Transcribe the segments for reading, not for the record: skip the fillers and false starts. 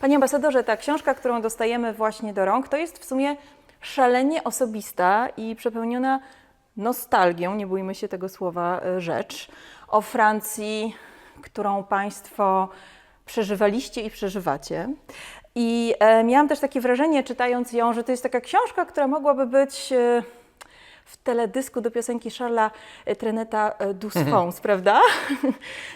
Panie ambasadorze, ta książka, którą dostajemy właśnie do rąk, to jest w sumie szalenie osobista i przepełniona nostalgią, nie bójmy się tego słowa, rzecz o Francji, którą Państwo przeżywaliście i przeżywacie. I miałam też takie wrażenie, czytając ją, że to jest taka książka, która mogłaby być w teledysku do piosenki Charlesa Treneta Douce, prawda?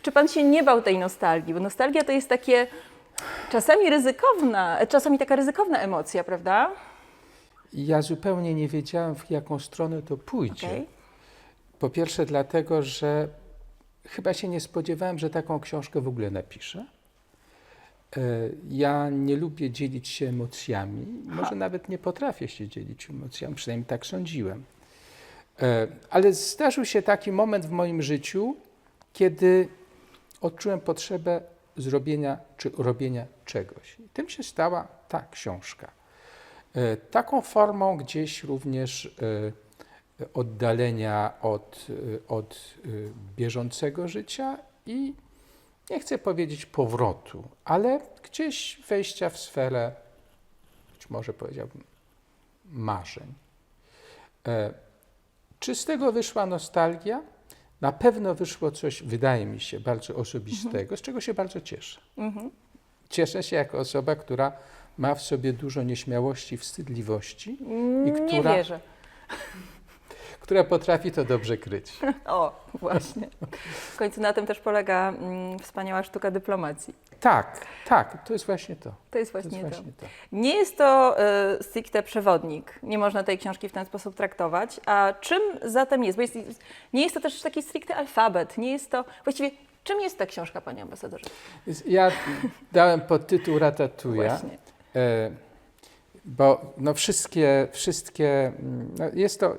Czy Pan się nie bał tej nostalgii? Bo nostalgia to jest takie czasami taka ryzykowna emocja, prawda? Ja zupełnie nie wiedziałem, w jaką stronę to pójdzie. Okay. Po pierwsze dlatego, że chyba się nie spodziewałem, że taką książkę w ogóle napiszę. Ja nie lubię dzielić się emocjami, może nawet nie potrafię się dzielić emocjami, przynajmniej tak sądziłem. Ale zdarzył się taki moment w moim życiu, kiedy odczułem potrzebę zrobienia czy robienia czegoś. I tym się stała ta książka. Taką formą gdzieś również oddalenia od bieżącego życia i nie chcę powiedzieć powrotu, ale gdzieś wejścia w sferę, być może powiedziałbym, marzeń. Czy z tego wyszła nostalgia? Na pewno wyszło coś, wydaje mi się, bardzo osobistego, z czego się bardzo cieszę. Cieszę się jako osoba, która ma w sobie dużo nieśmiałości, wstydliwości i Nie wierzę. która potrafi to dobrze kryć. O, właśnie. W końcu na tym też polega wspaniała sztuka dyplomacji. Tak, tak, to jest właśnie to. To jest właśnie to. to. Nie jest to stricte przewodnik. Nie można tej książki w ten sposób traktować. A czym zatem jest? Bo nie jest to też taki stricte alfabet. Nie jest to... Właściwie, czym jest ta książka, panie ambasadorze? Ja dałem podtytuł Ratatouille. Właśnie. Bo no wszystkie no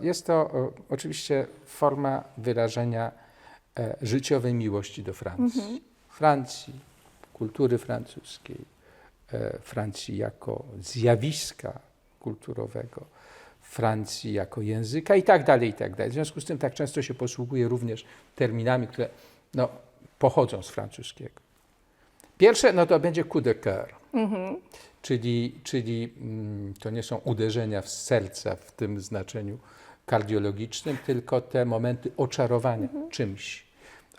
jest to oczywiście forma wyrażenia życiowej miłości do Francji. Francji, kultury francuskiej, Francji jako zjawiska kulturowego, Francji jako języka i tak dalej, i tak dalej. W związku z tym tak często się posługuje również terminami, które no, pochodzą z francuskiego. Pierwsze no to będzie coup de cœur. Czyli to nie są uderzenia w serca w tym znaczeniu kardiologicznym, tylko te momenty oczarowania czymś.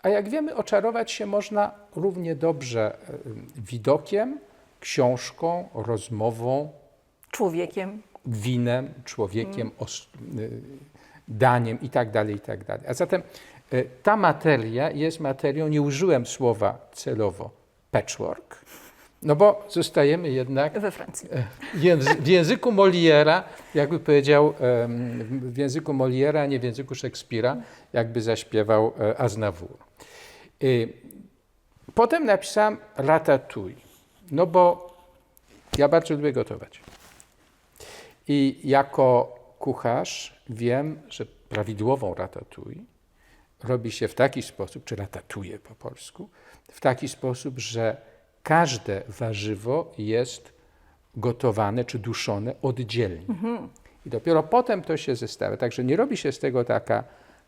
A jak wiemy, oczarować się można równie dobrze widokiem, książką, rozmową, Człowiekiem. winem, człowiekiem, daniem i tak dalej, i tak dalej. A zatem ta materia jest materią, nie użyłem słowa celowo, patchwork, no bo zostajemy jednak We Francji. w języku Moliera, jakby powiedział, w języku Moliera, a nie w języku Szekspira, jakby zaśpiewał Aznavour. Potem napisałem Ratatouille, no bo ja bardzo lubię gotować. I jako kucharz wiem, że prawidłową ratatouille robi się w taki sposób, czy ratatouille po polsku, w taki sposób, że każde warzywo jest gotowane czy duszone oddzielnie. I dopiero potem to się zestawia. Także nie robi się z tego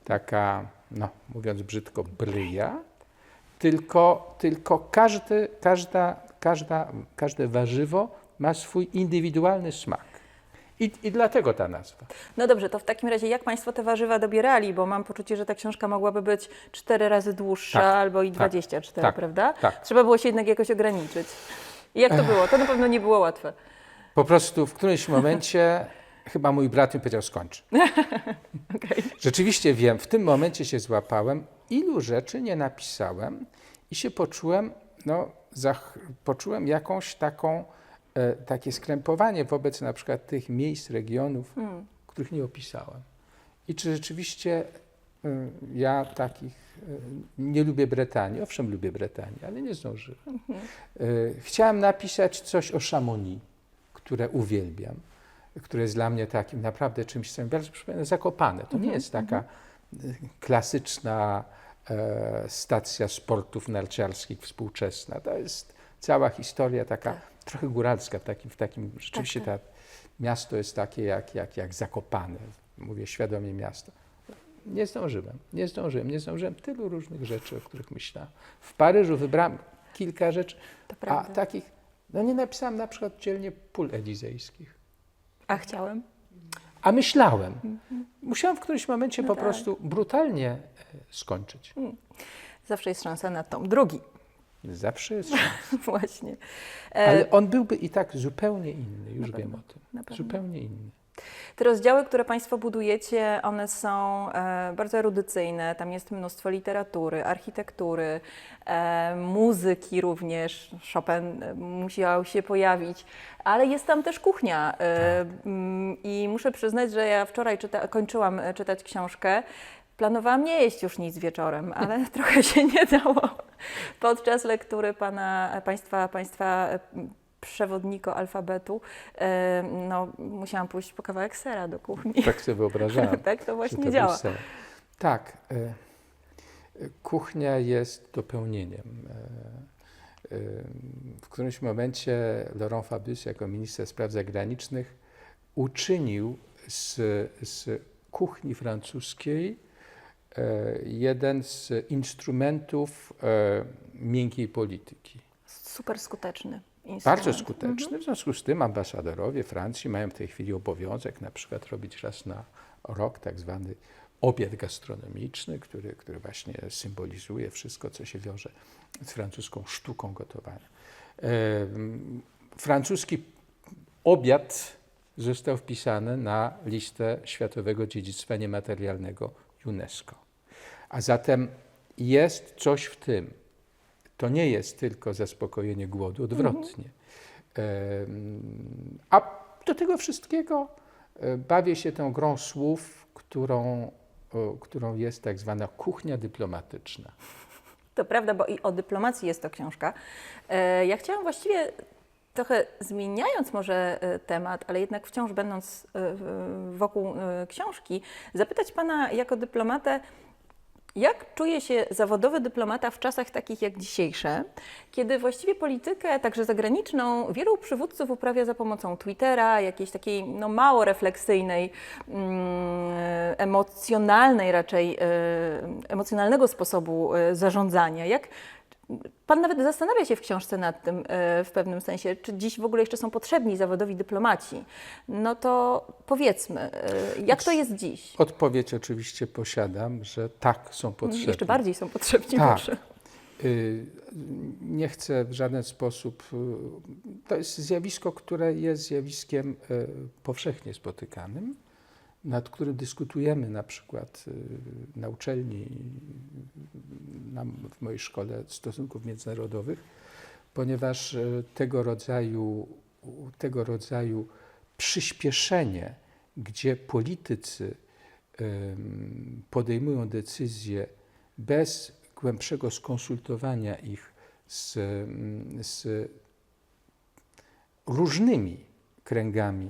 taka no, mówiąc brzydko, bryja, tylko każde warzywo ma swój indywidualny smak. I dlatego ta nazwa. No dobrze, to w takim razie jak Państwo te warzywa dobierali? Bo mam poczucie, że ta książka mogłaby być 4 razy dłuższa albo i 24, prawda? Tak. Trzeba było się jednak jakoś ograniczyć. I jak to było? To na pewno nie było łatwe. Po prostu w którymś momencie chyba mój brat mi powiedział skończ. Okay. Rzeczywiście wiem, w tym momencie się złapałem, ilu rzeczy nie napisałem i się poczułem, no, poczułem jakąś takie skrępowanie wobec na przykład tych miejsc, regionów, których nie opisałem. I czy rzeczywiście ja nie lubię Bretanii, owszem lubię Bretanię, ale nie zdążyłem. Chciałem napisać coś o Chamonix, które uwielbiam, które jest dla mnie takim naprawdę czymś, co mi bardzo przypomina Zakopane. To nie jest taka klasyczna stacja sportów narciarskich współczesna. To jest cała historia taka trochę góralska, w takim rzeczywiście miasto jest takie jak Zakopane. Mówię świadomie miasto. Nie zdążyłem tylu różnych rzeczy, o których myślałem. W Paryżu wybrałem kilka rzeczy, a takich No nie napisałem na przykład dzielnie pól elizejskich. A chciałem? A myślałem. Musiałem w którymś momencie No po tak. prostu brutalnie skończyć. Zawsze jest szansa na tom drugi. Zawsze jest szansa. Właśnie. Ale on byłby i tak zupełnie inny, już wiem o tym. na pewno. Zupełnie inny. Te rozdziały, które Państwo budujecie, one są bardzo erudycyjne. Tam jest mnóstwo literatury, architektury, muzyki również. Chopin musiał się pojawić, ale jest tam też kuchnia. I muszę przyznać, że ja wczoraj kończyłam czytać książkę. Planowałam nie jeść już nic wieczorem, ale trochę się nie dało. Podczas lektury państwa przewodnika alfabetu, no, musiałam pójść po kawałek sera do kuchni. Tak sobie wyobrażałem. Tak to że właśnie był działa. ser. Tak. Kuchnia jest dopełnieniem. W którymś momencie Laurent Fabius jako minister spraw zagranicznych uczynił z kuchni francuskiej jeden z instrumentów miękkiej polityki. Super skuteczny instrument. Bardzo skuteczny. W związku z tym ambasadorowie Francji mają w tej chwili obowiązek na przykład robić raz na rok tak zwany obiad gastronomiczny, który właśnie symbolizuje wszystko, co się wiąże z francuską sztuką gotowania. Francuski obiad został wpisany na listę Światowego Dziedzictwa Niematerialnego UNESCO. A zatem jest coś w tym. To nie jest tylko zaspokojenie głodu, odwrotnie. A do tego wszystkiego bawię się tą grą słów, którą jest tak zwana kuchnia dyplomatyczna. To prawda, bo i o dyplomacji jest to książka. Ja chciałam właściwie trochę zmieniając może temat, ale jednak wciąż będąc wokół książki, zapytać Pana jako dyplomatę, jak czuje się zawodowy dyplomata w czasach takich jak dzisiejsze, kiedy właściwie politykę, także zagraniczną, wielu przywódców uprawia za pomocą Twittera, jakiejś takiej no, mało refleksyjnej, emocjonalnej raczej, emocjonalnego sposobu zarządzania. Jak Pan nawet zastanawia się w książce nad tym w pewnym sensie, czy dziś w ogóle jeszcze są potrzebni zawodowi dyplomaci. No to powiedzmy, jak to jest dziś? Odpowiedź oczywiście posiadam, że tak, są potrzebni. Jeszcze bardziej są potrzebni. Tak. Proszę. Nie chcę w żaden sposób. To jest zjawisko, które jest zjawiskiem powszechnie spotykanym, nad którym dyskutujemy na przykład na uczelni, w mojej szkole stosunków międzynarodowych, ponieważ tego rodzaju przyspieszenie, gdzie politycy podejmują decyzje bez głębszego skonsultowania ich z różnymi kręgami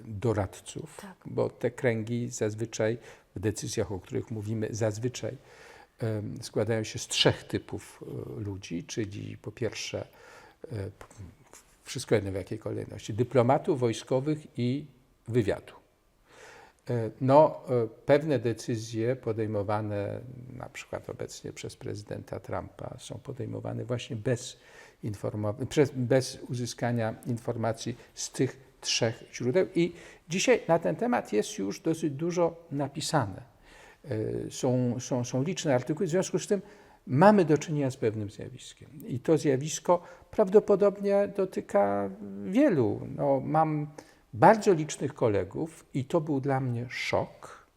doradców, Tak. bo te kręgi zazwyczaj w decyzjach, o których mówimy, zazwyczaj składają się z 3 typów ludzi, czyli po pierwsze, wszystko jedno w jakiej kolejności, dyplomatów, wojskowych i wywiadu. Pewne decyzje podejmowane na przykład obecnie przez prezydenta Trumpa są podejmowane właśnie bez uzyskania informacji z tych 3 źródeł i dzisiaj na ten temat jest już dosyć dużo napisane. Są liczne artykuły, w związku z tym mamy do czynienia z pewnym zjawiskiem i to zjawisko prawdopodobnie dotyka wielu. Mam bardzo licznych kolegów i to był dla mnie szok,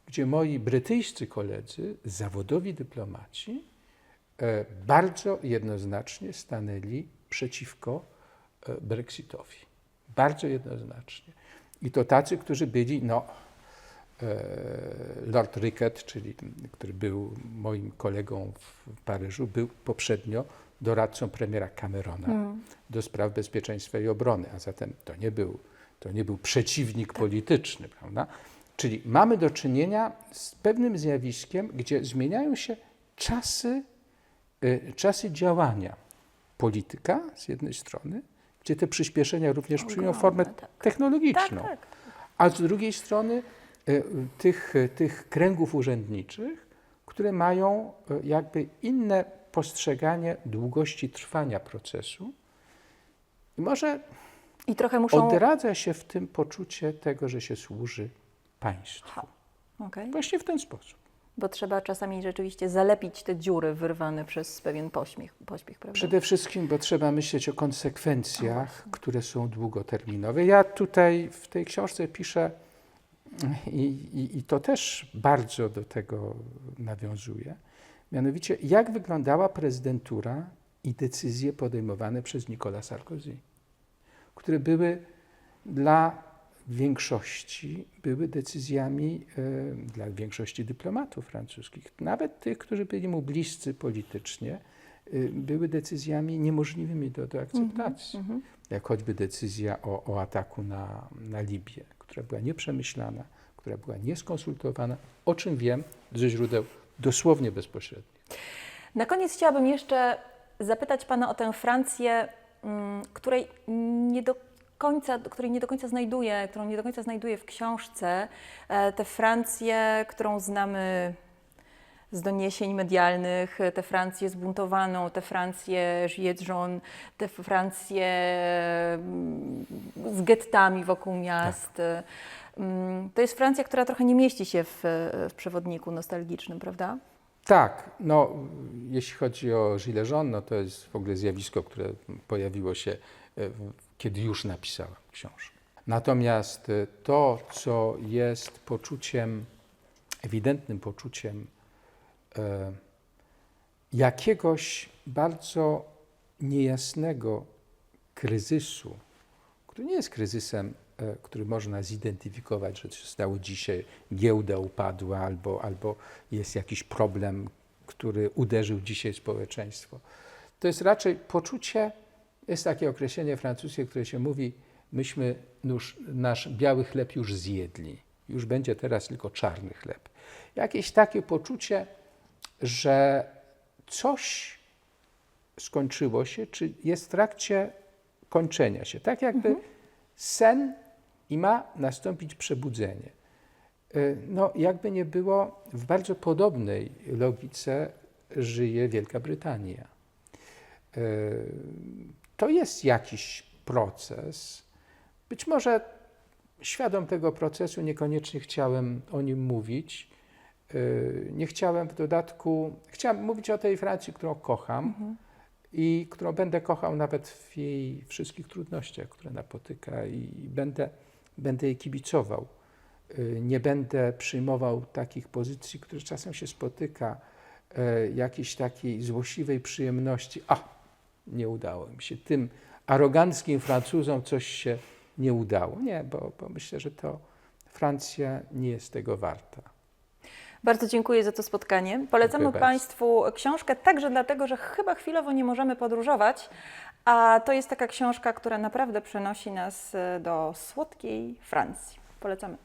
gdzie moi brytyjscy koledzy, zawodowi dyplomaci, bardzo jednoznacznie stanęli przeciwko Brexitowi. Bardzo jednoznacznie. I to tacy, którzy byli, Lord Rickett, który był moim kolegą w Paryżu, był poprzednio doradcą premiera Camerona do spraw bezpieczeństwa i obrony, a zatem to nie był przeciwnik polityczny, prawda? Czyli mamy do czynienia z pewnym zjawiskiem, gdzie zmieniają się czasy działania polityka z jednej strony, gdzie te przyspieszenia również przyjmują formę technologiczną, Tak. a z drugiej strony tych kręgów urzędniczych, które mają jakby inne postrzeganie długości trwania procesu I może I trochę muszą... odradza się w tym poczucie tego, że się służy państwu. Ha, okej. Właśnie w ten sposób. Bo trzeba czasami rzeczywiście zalepić te dziury wyrwane przez pewien pośpiech, prawda? Przede wszystkim, bo trzeba myśleć o konsekwencjach, które są długoterminowe. Ja tutaj w tej książce piszę i to też bardzo do tego nawiązuje, mianowicie jak wyglądała prezydentura i decyzje podejmowane przez Nicolas Sarkozy, które były dla większości, były decyzjami dla większości dyplomatów francuskich, nawet tych, którzy byli mu bliscy politycznie, były decyzjami niemożliwymi do akceptacji. Jak choćby decyzja o ataku na Libię, która była nieprzemyślana, która była nieskonsultowana, o czym wiem ze źródeł dosłownie bezpośrednich. Na koniec chciałabym jeszcze zapytać Pana o tę Francję, której nie do końca znajduję w książce. Tę Francję, którą znamy z doniesień medialnych, tę Francję zbuntowaną, tę Francję gilets jaunes, tę Francję z gettami wokół miast. Tak. To jest Francja, która trochę nie mieści się w przewodniku nostalgicznym, prawda? Tak, no jeśli chodzi o gilets jaunes, no to jest w ogóle zjawisko, które pojawiło się kiedy już napisałem książkę. Natomiast to, co jest poczuciem, ewidentnym poczuciem jakiegoś bardzo niejasnego kryzysu, który nie jest kryzysem, który można zidentyfikować, że się stało dzisiaj, giełda upadła albo jest jakiś problem, który uderzył dzisiaj społeczeństwo. To jest raczej poczucie, jest takie określenie francuskie, które się mówi, myśmy nasz biały chleb już zjedli, już będzie teraz tylko czarny chleb. Jakieś takie poczucie, że coś skończyło się, czy jest w trakcie kończenia się. Tak jakby sen i ma nastąpić przebudzenie. No, jakby nie było, w bardzo podobnej logice żyje Wielka Brytania. To jest jakiś proces. Być może świadom tego procesu niekoniecznie chciałem o nim mówić. Nie chciałem w dodatku, chciałem mówić o tej Francji, którą kocham i którą będę kochał nawet w jej wszystkich trudnościach, które napotyka i będę jej kibicował. Nie będę przyjmował takich pozycji, które czasem się spotyka, jakiejś takiej złośliwej przyjemności. Nie udało mi się. Tym aroganckim Francuzom coś się nie udało. Nie, bo myślę, że to Francja nie jest tego warta. Bardzo dziękuję za to spotkanie. Polecamy Państwu książkę także dlatego, że chyba chwilowo nie możemy podróżować, a to jest taka książka, która naprawdę przenosi nas do słodkiej Francji. Polecamy.